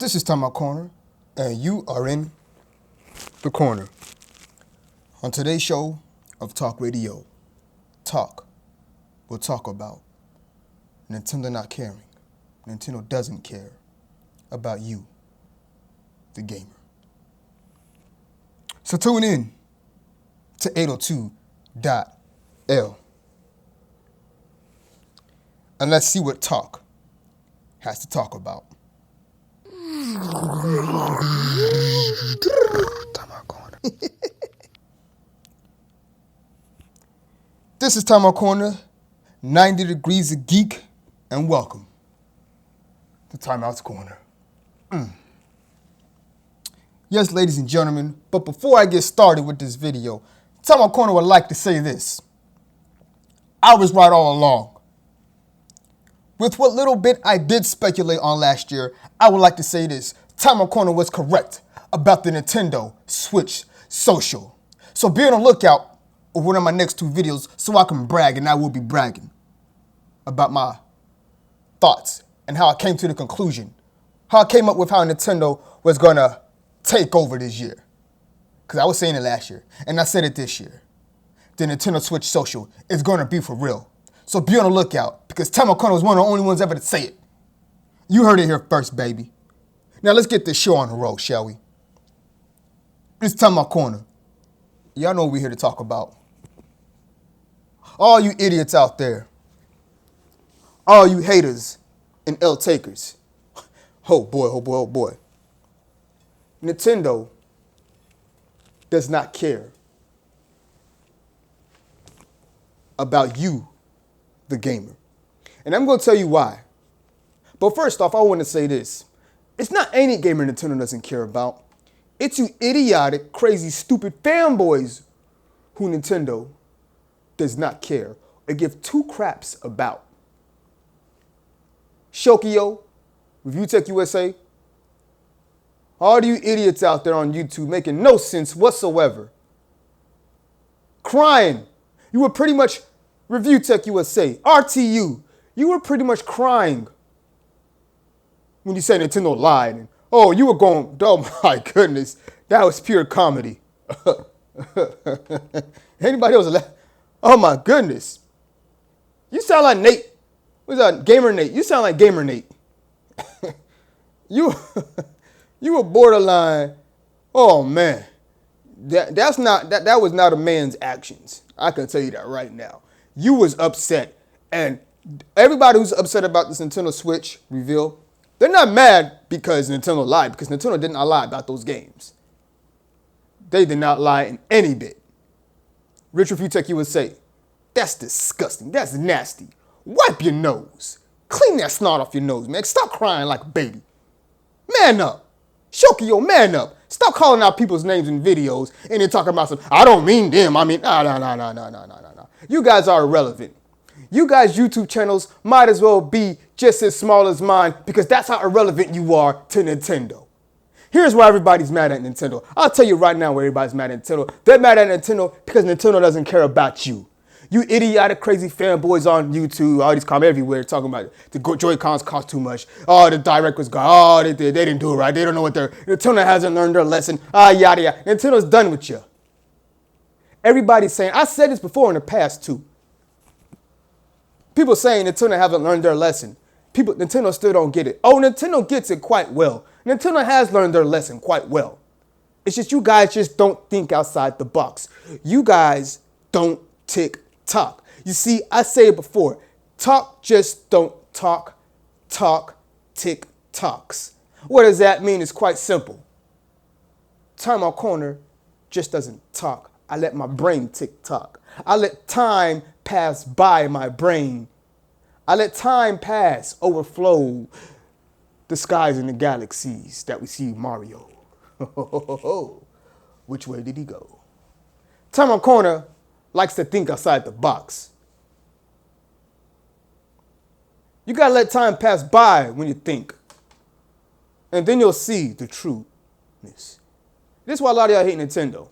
This is Time Out Corner, and you are in the corner. On today's show of Talk Radio, we'll talk about Nintendo not caring. Nintendo doesn't care about you, the gamer. So tune in to 802.L. And let's see what Talk has to talk about. Time Out Corner. This is Time Out Corner, 90 degrees of geek, and welcome to Time Out's Corner. Yes, ladies and gentlemen, but before I get started with this video, Time Out Corner would like to say this. I was right all along. With what little bit I did speculate on last year, I would like to say this. Time Out Corner was correct about the Nintendo Switch Social. So be on the lookout for one of my next two videos so I can brag, and I will be bragging about my thoughts and how I came to the conclusion. How I came up with how Nintendo was going to take over this year. Because I was saying it last year, and I said it this year. The Nintendo Switch Social is going to be for real. So be on the lookout, because Time Out Corner was one of the only ones ever to say it. You heard it here first, baby. Now let's get this show on the road, shall we? It's Time Out Corner. Y'all know what we're here to talk about. All you idiots out there. All you haters and L takers. Oh boy, oh boy, oh boy. Nintendo does not care about you, the gamer. And I'm going to tell you why. But first off, I want to say this. It's not any gamer Nintendo doesn't care about. It's you idiotic, crazy, stupid fanboys who Nintendo does not care or give two craps about. Shokio, Review Tech USA, all you idiots out there on YouTube making no sense whatsoever. Crying. You were pretty much Review Tech USA, RTU. You were pretty much crying when you said Nintendo lied. And, oh, you were going, oh my goodness, that was pure comedy. Anybody else? Oh my goodness. You sound like Nate. What's that? Gamer Nate. You sound like Gamer Nate. You were borderline. Oh man. That was not a man's actions. I can tell you that right now. You was upset. And everybody who's upset about this Nintendo Switch reveal, they're not mad because Nintendo lied, because Nintendo did not lie about those games. They did not lie in any bit. Rich Review Tech USA, that's disgusting. That's nasty. Wipe your nose. Clean that snot off your nose, man. Stop crying like a baby. Man up. Shokio, man up. Stop calling out people's names in videos and then talking about some, I don't mean them. I mean, no. You guys are irrelevant. You guys' YouTube channels might as well be just as small as mine, because that's how irrelevant you are to Nintendo. Here's why everybody's mad at Nintendo. I'll tell you right now where everybody's mad at Nintendo. They're mad at Nintendo because Nintendo doesn't care about you. You idiotic, crazy fanboys on YouTube, all these comments everywhere talking about it. The Joy-Cons cost too much. Oh, the Direct was gone. Oh, they didn't do it right. They don't know what Nintendo hasn't learned their lesson. Yada, yada. Nintendo's done with you. Everybody's saying, I said this before in the past too. People saying Nintendo haven't learned their lesson. Nintendo still don't get it. Oh, Nintendo gets it quite well. Nintendo has learned their lesson quite well. It's just you guys just don't think outside the box. You guys don't talk. You see, I say it before. Talk just don't talk. Talk tick tocks. What does that mean? It's quite simple. Time Out Corner just doesn't talk. I let my brain tick tock. I let time pass by my brain. I let time pass, overflow the skies and the galaxies that we see Mario. Which way did he go? Time Out Corner likes to think outside the box. You gotta let time pass by when you think. And then you'll see the trueness. This is why a lot of y'all hate Nintendo.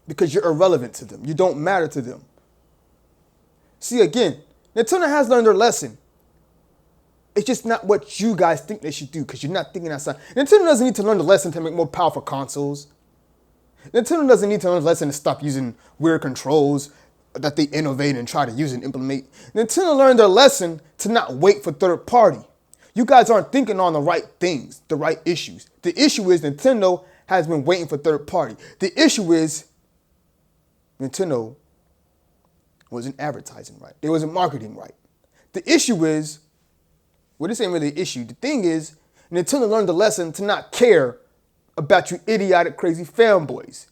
Because you're irrelevant to them. You don't matter to them. See, again, Nintendo has learned their lesson. It's just not what you guys think they should do because you're not thinking outside. Nintendo doesn't need to learn the lesson to make more powerful consoles. Nintendo doesn't need to learn the lesson to stop using weird controls that they innovate and try to use and implement. Nintendo learned their lesson to not wait for third party. You guys aren't thinking on the right things, the right issues. The issue is Nintendo has been waiting for third party. The issue is Nintendo wasn't advertising right. They wasn't marketing right. The issue is, well, this ain't really an issue. The thing is, Nintendo learned the lesson to not care about you idiotic, crazy fanboys.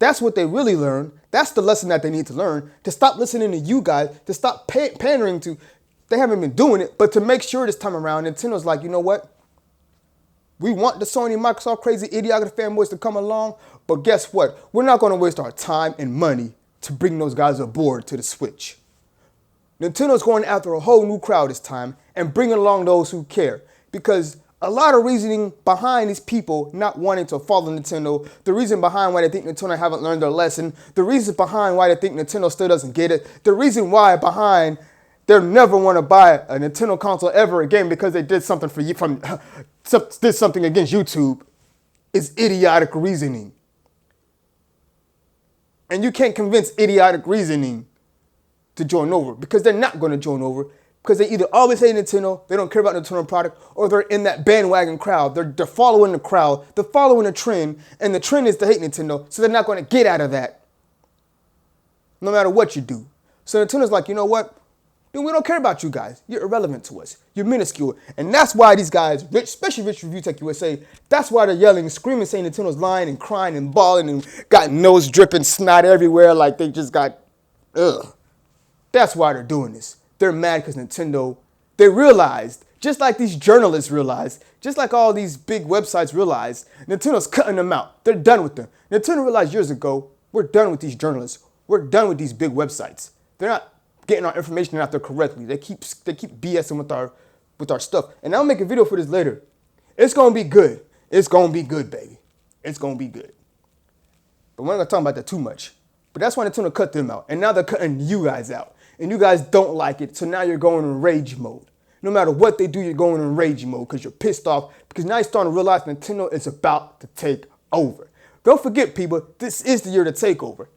That's what they really learned. That's the lesson that they need to learn, to stop listening to you guys, to stop pandering to, they haven't been doing it, but to make sure this time around, Nintendo's like, you know what? We want the Sony, Microsoft, crazy, idiotic fanboys to come along, but guess what? We're not going to waste our time and money to bring those guys aboard to the Switch. Nintendo's going after a whole new crowd this time and bringing along those who care, because a lot of reasoning behind these people not wanting to follow Nintendo, the reason behind why they think Nintendo haven't learned their lesson, the reason behind why they think Nintendo still doesn't get it, the reason why behind they'll never want to buy a Nintendo console ever again because they did something for you did something against YouTube is idiotic reasoning. And you can't convince idiotic reasoning to join over because they're not going to join over. Because they either always hate Nintendo, they don't care about Nintendo product, or they're in that bandwagon crowd. They're following the crowd, they're following the trend, and the trend is to hate Nintendo, so they're not going to get out of that, no matter what you do. So Nintendo's like, you know what? Dude, we don't care about you guys. You're irrelevant to us. You're minuscule. And that's why these guys, especially Rich Review Tech USA, that's why they're yelling and screaming, saying Nintendo's lying and crying and bawling and got nose dripping, snot everywhere like they just got, ugh. That's why they're doing this. They're mad because Nintendo, they realized, just like these journalists realized, just like all these big websites realized, Nintendo's cutting them out. They're done with them. Nintendo realized years ago, we're done with these journalists. We're done with these big websites. They're not getting our information out there correctly. They keep BSing with our stuff. And I'll make a video for this later. It's gonna be good. It's gonna be good, baby. It's gonna be good. But we're not gonna talk about that too much. But that's why Nintendo cut them out. And now they're cutting you guys out. And you guys don't like it, so now you're going in rage mode. No matter what they do, you're going in rage mode because you're pissed off, because now you're starting to realize Nintendo is about to take over. Don't forget, people, this is the year to take over,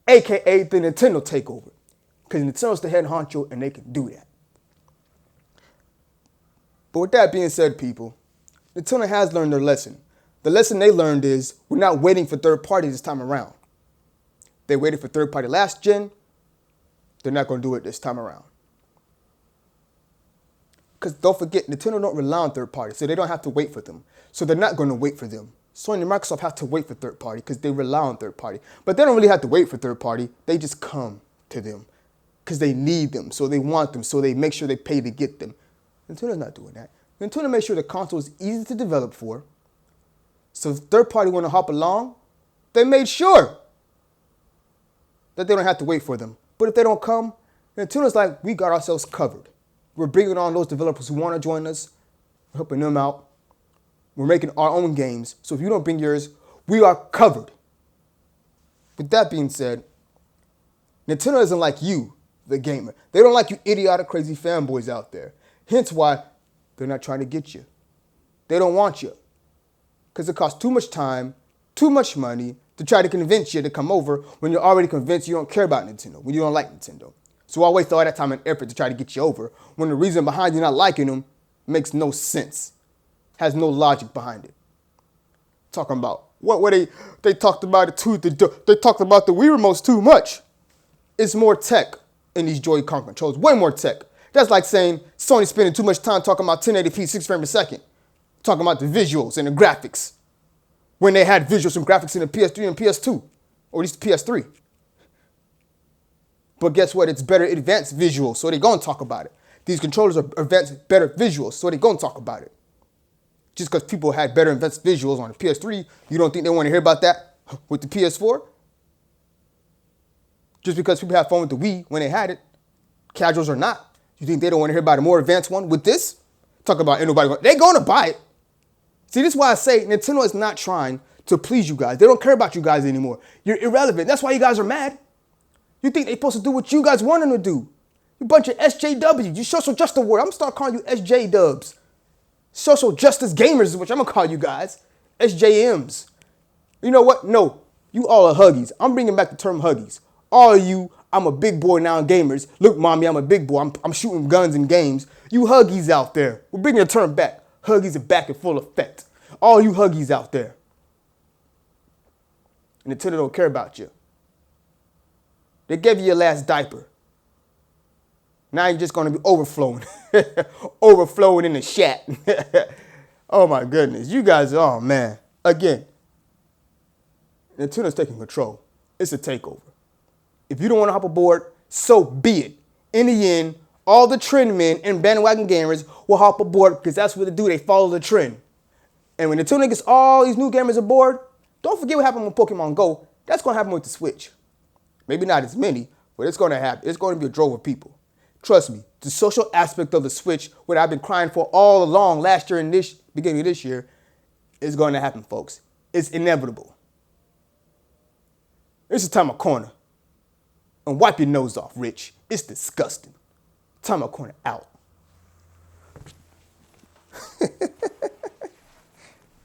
aka the Nintendo takeover, because Nintendo's the head honcho and they can do that. But with that being said, people, Nintendo has learned their lesson. The lesson they learned is we're not waiting for third parties this time around. They waited for third party last gen. They're not going to do it this time around. Because don't forget, Nintendo don't rely on third parties, so they don't have to wait for them. So they're not going to wait for them. Sony and Microsoft have to wait for third party because they rely on third party. But they don't really have to wait for third party. They just come to them because they need them, so they want them, so they make sure they pay to get them. Nintendo's not doing that. Nintendo makes sure the console is easy to develop for. So if third party want to hop along, they made sure that they don't have to wait for them. But if they don't come, Nintendo's like, we got ourselves covered. We're bringing on those developers who want to join us. We're helping them out. We're making our own games. So if you don't bring yours, we are covered. With that being said, Nintendo isn't like you, the gamer. They don't like you idiotic, crazy fanboys out there. Hence why they're not trying to get you. They don't want you. Because it costs too much time, too much money, to try to convince you to come over when you're already convinced you don't care about Nintendo, when you don't like Nintendo. So I waste all that time and effort to try to get you over when the reason behind you not liking them makes no sense, has no logic behind it. Talking about what they talked about it too. They talked about the Wii remotes too much. It's more tech in these Joy-Con controls, way more tech. That's like saying Sony spending too much time talking about 1080p 6 frames per second, talking about the visuals and the graphics, when they had visuals and graphics in the PS3 and PS2, or at least the PS3. But guess what? It's better advanced visuals, so they're going to talk about it. These controllers are advanced, better visuals, so they're going to talk about it. Just because people had better advanced visuals on the PS3, you don't think they want to hear about that with the PS4? Just because people have fun with the Wii when they had it, casuals or not, you think they don't want to hear about a more advanced one with this? Talk about ain't nobody going, they're going to buy it. See, this is why I say Nintendo is not trying to please you guys. They don't care about you guys anymore. You're irrelevant. That's why you guys are mad. You think they're supposed to do what you guys want them to do. You bunch of SJWs. You social justice word. I'm gonna start calling you SJ dubs. Social justice gamers, which I'm gonna call you guys. SJMs. You know what? No, you all are huggies. I'm bringing back the term huggies. All of you, I'm a big boy now gamers. Look, mommy, I'm a big boy. I'm shooting guns in games. You huggies out there. We're bringing the term back. Huggies are back in full effect. All you huggies out there. And Nintendo don't care about you. They gave you your last diaper. Now you're just going to be overflowing. Overflowing in the chat. Oh my goodness. You guys, oh man. Again, Nintendo's taking control. It's a takeover. If you don't want to hop aboard, so be it. In the end, all the trend men and bandwagon gamers will hop aboard because that's what they do. They follow the trend. And when Nintendo gets all these new gamers aboard, don't forget what happened with Pokemon Go. That's going to happen with the Switch. Maybe not as many, but it's going to happen. It's going to be a drove of people. Trust me, the social aspect of the Switch, what I've been crying for all along last year and this beginning of this year, is going to happen, folks. It's inevitable. This is time of corner. And wipe your nose off, Rich. It's disgusting. Time of corner out.